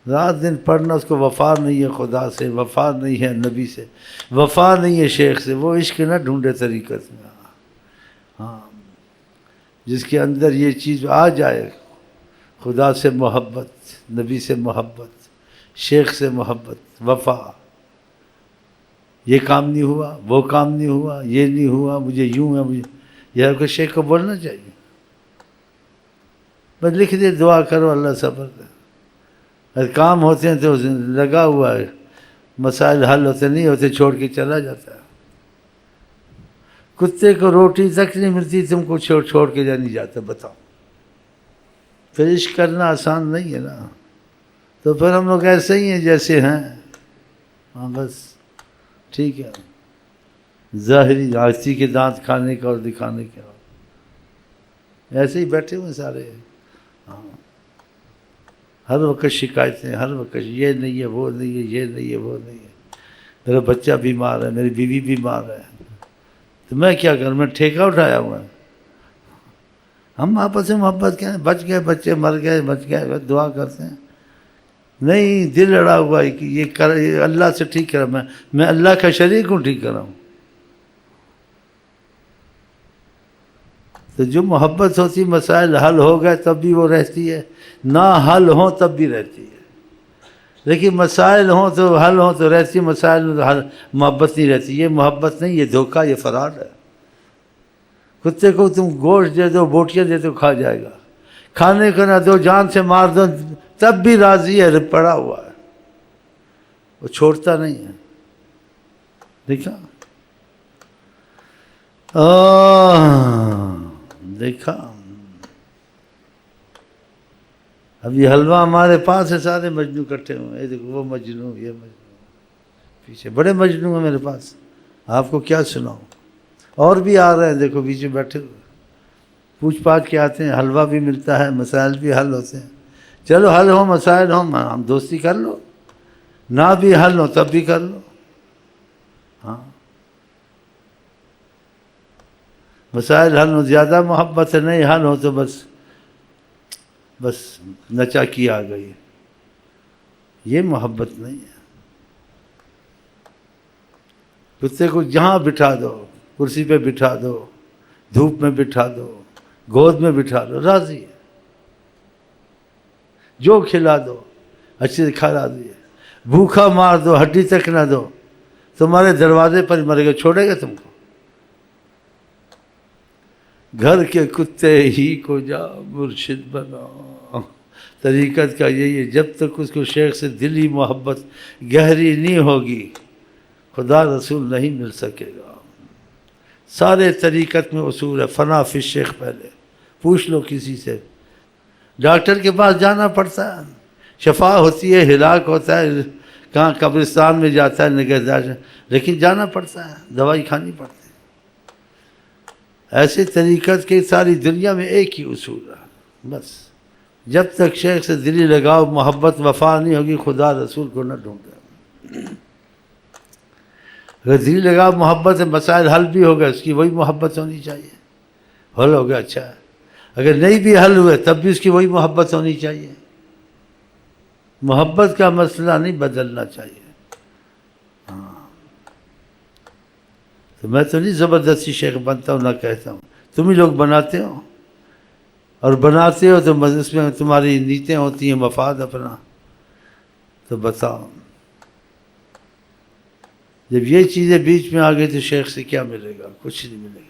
رات دن پڑھنا، اس کو وفا نہیں ہے خدا سے، وفا نہیں ہے نبی سے، وفا نہیں ہے شیخ سے، وہ عشق نہ ڈھونڈے طریقت میں. ہاں، جس کے اندر یہ چیز آ جائے، خدا سے محبت، نبی سے محبت، شیخ سے محبت، وفا، یہ کام نہیں ہوا، وہ کام نہیں ہوا، یہ نہیں ہوا، مجھے یوں ہے، مجھے یہ کہ شیخ کو بولنا چاہیے. بس لکھ دے، دعا کرو، اللہ صبر کر. اگر کام ہوتے ہیں تو لگا ہوا ہے، مسائل حل ہوتے نہیں ہوتے، چھوڑ کے چلا جاتا ہے. کتے کو روٹی تک نہیں ملتی، تم کو چھوڑ کے نہیں جاتا. بتاؤ، پھر عشق کرنا آسان نہیں ہے نا. تو پھر ہم لوگ ایسے ہی ہیں جیسے ہیں. ہاں بس ٹھیک ہے، ظاہری آستی کے دانت کھانے کا اور دکھانے کا، ایسے ہی بیٹھے ہوئے سارے. ہاں، ہر وقت شکایتیں، ہر وقت یہ نہیں ہے، وہ نہیں ہے، یہ نہیں ہے، وہ نہیں ہے، میرا بچہ بیمار ہے، میری بیوی بیمار ہے، تو میں کیا کروں؟ میں ٹھیکہ اٹھایا ہوا ہے. ہم آپس میں محبت کیا ہے، بچ گئے بچے، مر گئے بچ گئے، دعا کرتے ہیں. نہیں، دل اڑا ہوا ہے کہ یہ اللہ سے ٹھیک کرا، میں اللہ کا شریک ہوں ٹھیک کرا ہوں. تو جو محبت ہوتی، مسائل حل ہو گئے تب بھی وہ رہتی ہے، نہ حل ہوں تب بھی رہتی ہے. لیکن مسائل ہوں تو حل ہوں تو رہتی، مسائل میں تو حل محبت نہیں رہتی. یہ محبت نہیں، یہ دھوکہ، یہ فراڈ ہے. کتے کو تم گوشت دے دو، بوٹیاں دے دو، کھا جائے گا. کھانے کو نہ دو، جان سے مار دو، تب بھی راضی ہے، پڑا ہوا ہے، وہ چھوڑتا نہیں ہے. دیکھا دیکھا. اب یہ حلوہ ہمارے پاس ہے، سارے مجنو کٹھے ہوئے. دیکھو، وہ مجنو، یہ مجنو، پیچھے بڑے مجنو ہیں میرے پاس. آپ کو کیا سناؤں؟ اور بھی آ رہے ہیں، دیکھو بیچ میں بیٹھے ہوئے، پوچھ پاچھ کے آتے ہیں. حلوہ بھی ملتا ہے، مسائل بھی حل ہوتے ہیں. چلو حل ہو، مسائل ہوں، ہم دوستی کر لو. نہ بھی حل ہو تب بھی کر لو. ہاں، مسائل حل ہو، زیادہ محبت ہے، نہیں حل ہو تو بس نچا کی آ گئی. یہ محبت نہیں ہے. کتے کو جہاں بٹھا دو، کرسی پہ بٹھا دو، دھوپ میں بٹھا دو، گود میں بٹھا دو، راضی ہے. جو کھلا دو اچھے سے کھلا دیے. بھوکا مار دو، ہڈی تک نہ دو، تمہارے دروازے پر مرے گا، چھوڑے گا تم کو؟ گھر کے کتے ہی کو جا مرشد بنا. طریقت کا یہی ہے، جب تک اس کو شیخ سے دلی محبت گہری نہیں ہوگی، خدا رسول نہیں مل سکے گا. سارے طریقت میں اصول ہے، فنا فی الشیخ. پہلے پوچھ لو کسی سے. ڈاکٹر کے پاس جانا پڑتا ہے، شفا ہوتی ہے، ہلاک ہوتا ہے، کہاں قبرستان میں جاتا ہے نگہداشت، لیکن جانا پڑتا ہے، دوائی کھانی پڑتی ہے. ایسے طریقت کے ساری دنیا میں ایک ہی اصول ہے، بس جب تک شیخ سے دلی لگاؤ، محبت، وفا نہیں ہوگی، خدا رسول کو نہ ڈھونڈے. اگر دلی لگاؤ محبت ہے، مسائل حل بھی ہوگا، اس کی وہی محبت ہونی چاہیے. حل ہو گیا، اچھا ہے. اگر نہیں بھی حل ہوئے تب بھی اس کی وہی محبت ہونی چاہیے. محبت کا مسئلہ نہیں بدلنا چاہیے. ہاں، تو میں تو نہیں زبردستی شیخ بنتا ہوں، نہ کہتا ہوں. تم ہی لوگ بناتے ہو، اور بناتے ہو تو اس میں تمہاری نیتیں ہوتی ہیں، مفاد اپنا. تو بتاؤ، جب یہ چیزیں بیچ میں آ گئی تو شیخ سے کیا ملے گا؟ کچھ نہیں ملے گا.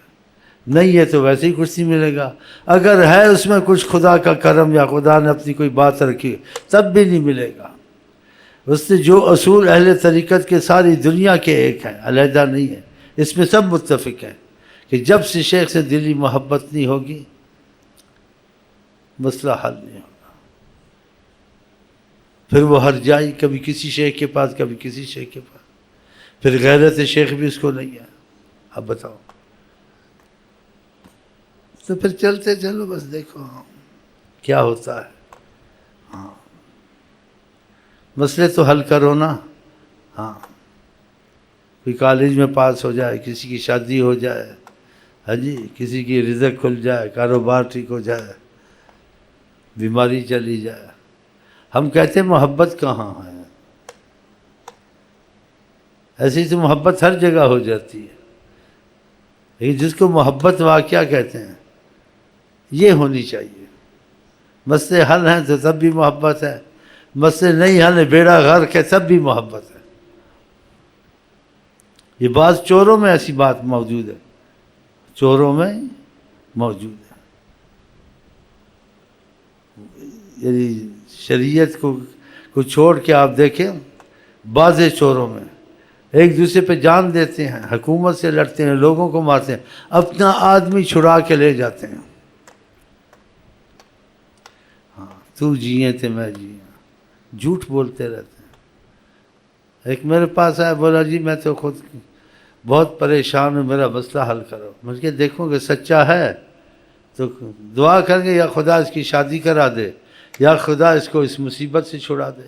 نہیں ہے تو ویسے ہی کچھ نہیں ملے گا. اگر ہے اس میں کچھ خدا کا کرم، یا خدا نے اپنی کوئی بات رکھی، تب بھی نہیں ملے گا. اس سے جو اصول اہل طریقت کے ساری دنیا کے ایک ہیں، علیحدہ نہیں ہے. اس میں سب متفق ہیں کہ جب سے شیخ سے دلی محبت نہیں ہوگی، مسئلہ حل نہیں ہوگا. پھر وہ ہر جائی، کبھی کسی شیخ کے پاس، کبھی کسی شیخ کے پاس. پھر غیرت شیخ بھی اس کو نہیں ہے. اب بتاؤ. تو پھر چلتے چلو، بس دیکھو کیا ہوتا ہے. ہاں، مسئلے تو حل کرو نا. ہاں، کوئی کالج میں پاس ہو جائے، کسی کی شادی ہو جائے، ہاں جی، کسی کی رزق کھل جائے، کاروبار ٹھیک ہو جائے، بیماری چلی جائے. ہم کہتے ہیں محبت کہاں ہے، ایسی تو محبت ہر جگہ ہو جاتی ہے، لیکن جس کو محبت واقعہ کہتے ہیں یہ ہونی چاہیے۔ مسئلے حل ہیں تو تب بھی محبت ہے، مسئلے نہیں حل ہے، بیڑا غرق ہے، تب بھی محبت ہے۔ یہ بعض چوروں میں ایسی بات موجود ہے، چوروں میں موجود ہے، یعنی شریعت کو چھوڑ کے آپ دیکھیں، بعض چوروں میں ایک دوسرے پہ جان دیتے ہیں، حکومت سے لڑتے ہیں، لوگوں کو مارتے ہیں، اپنا آدمی چھڑا کے لے جاتے ہیں۔ ہاں تو جیے تھے میں جیے، جھوٹ بولتے رہتے ہیں۔ ایک میرے پاس آیا، بولا جی میں تو خود بہت پریشان ہوں، میرا مسئلہ حل کرو۔ مجھ کے دیکھو کہ سچا ہے تو دعا کر کے یا خدا اس کی شادی کرا دے، یا خدا اس کو اس مصیبت سے چھڑا دے۔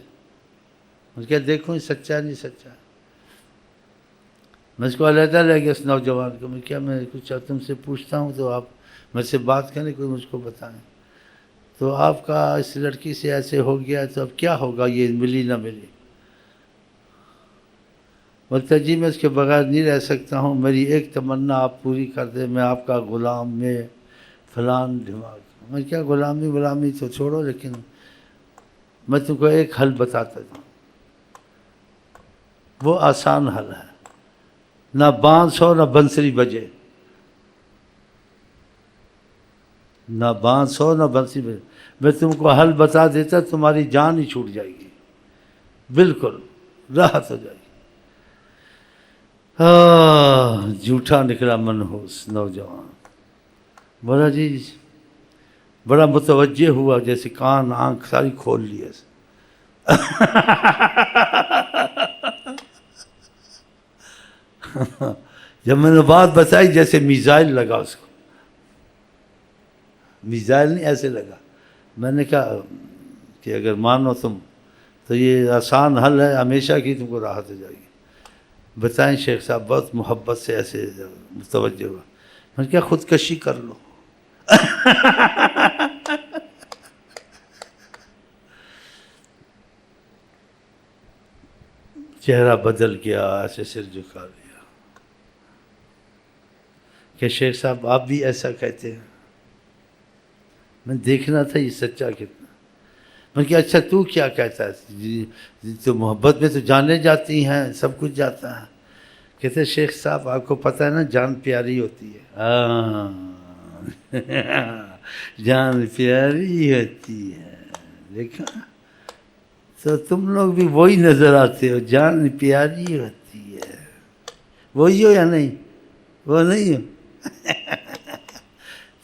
مجھ کے دیکھو یہ سچا نہیں سچا ہے۔ میں اس کو علیحدہ لے گیا اس نوجوان کو، میں کیا میں کچھ تم سے پوچھتا ہوں تو آپ مجھ سے بات کریں، کوئی مجھ کو بتائیں، تو آپ کا اس لڑکی سے ایسے ہو گیا تو اب کیا ہوگا، یہ ملی نہ ملی؟ بولتا جی میں اس کے بغیر نہیں رہ سکتا ہوں، میری ایک تمنا آپ پوری کر دیں، میں آپ کا غلام، میں فلان دماغ۔ میں کیا غلامی تو چھوڑو، لیکن میں تم کو ایک حل بتاتا ہوں، وہ آسان حل ہے، نہ بانس ہو نہ بنسری بجے، نہ بانس ہو نہ بنسری بجے، میں تم کو حل بتا دیتا تمہاری جان ہی چھوٹ جائے گی، بالکل راحت ہو جائے گی۔ جھوٹا نکلا منحوس نوجوان، بولا جی بڑا متوجہ ہوا، جیسے کان آنکھ ساری کھول لی ایسے۔ جب میں نے بات بتائی جیسے میزائل لگا اس کو، میزائل نہیں ایسے لگا۔ میں نے کہا کہ اگر مانو تم تو یہ آسان حل ہے، ہمیشہ کی تم کو راحت ہو جائے گی۔ بتائیں شیخ صاحب، بہت محبت سے ایسے متوجہ ہوا۔ میں نے کہا خودکشی کر لو۔ چہرہ بدل گیا، ایسے سر جھکا لیا کہ شیخ صاحب آپ بھی ایسا کہتے ہیں؟ میں دیکھنا تھا یہ سچا کتنا۔ میں کہ اچھا تو کیا کہتا ہے؟ تو محبت میں تو جانے جاتی ہیں، سب کچھ جاتا ہے۔ کہتے شیخ صاحب آپ کو پتہ ہے نا جان پیاری ہوتی ہے۔ ہاں جان پیاری ہوتی ہے، دیکھا تو تم لوگ بھی وہی نظر آتے ہو، جان پیاری ہوتی ہے، وہی ہو یا نہیں؟ وہ نہیں ہو؟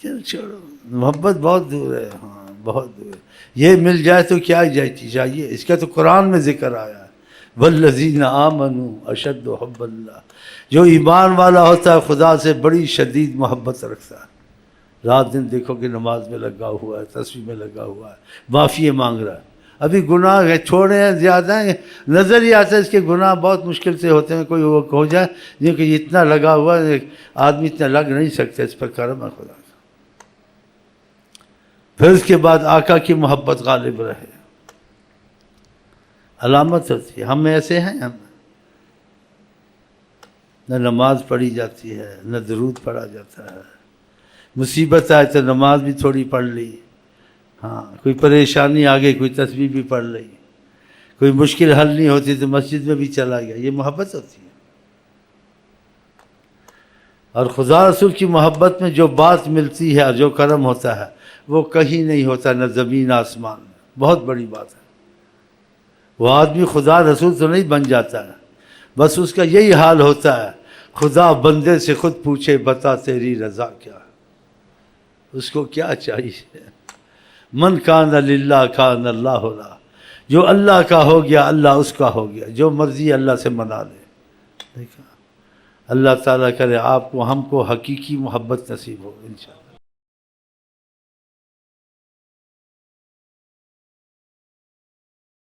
چلو چھوڑو، محبت بہت دور ہے، ہاں بہت دور ہے۔ یہ مل جائے تو کیا چاہیے، اس کا تو قرآن میں ذکر آیا ہے، والذین آمنوا اشد حب اللہ، جو ایمان والا ہوتا ہے خدا سے بڑی شدید محبت رکھتا ہے، رات دن دیکھو کہ نماز میں لگا ہوا ہے، تسبیح میں لگا ہوا ہے، معافی مانگ رہا ہے۔ ابھی گناہ ہے چھوڑے ہیں زیادہ ہیں، نظر ہی آتا ہے اس کے گناہ بہت مشکل سے ہوتے ہیں، کوئی وہ ہو جائے یہ کہ اتنا لگا ہوا ہے، آدمی اتنا لگ نہیں سکتا، اس پر کرم ہے خدا کا۔ پھر اس کے بعد آقا کی محبت غالب رہے، علامت ہوتی ہے۔ ہم ایسے ہیں، ہم نہ نماز پڑھی جاتی ہے، نہ درود پڑھا جاتا ہے، مصیبت آئے تو نماز بھی تھوڑی پڑھ لی، ہاں کوئی پریشانی آ گئی کوئی تسبیح بھی پڑھ لی، کوئی مشکل حل نہیں ہوتی تو مسجد میں بھی چلا گیا، یہ محبت ہوتی ہے۔ اور خدا رسول کی محبت میں جو بات ملتی ہے اور جو کرم ہوتا ہے وہ کہیں نہیں ہوتا، نہ زمین آسمان میں، بہت بڑی بات ہے۔ وہ آدمی خدا رسول تو نہیں بن جاتا ہے، بس اس کا یہی حال ہوتا ہے، خدا بندے سے خود پوچھے بتا تیری رضا کیا ہے، اس کو کیا چاہیے۔ من کان للہ کان اللہ لہ، جو اللہ کا ہو گیا اللہ اس کا ہو گیا، جو مرضی اللہ سے منا لے۔ دیکھا، اللہ تعالیٰ کرے آپ کو ہم کو حقیقی محبت نصیب ہو انشاءاللہ۔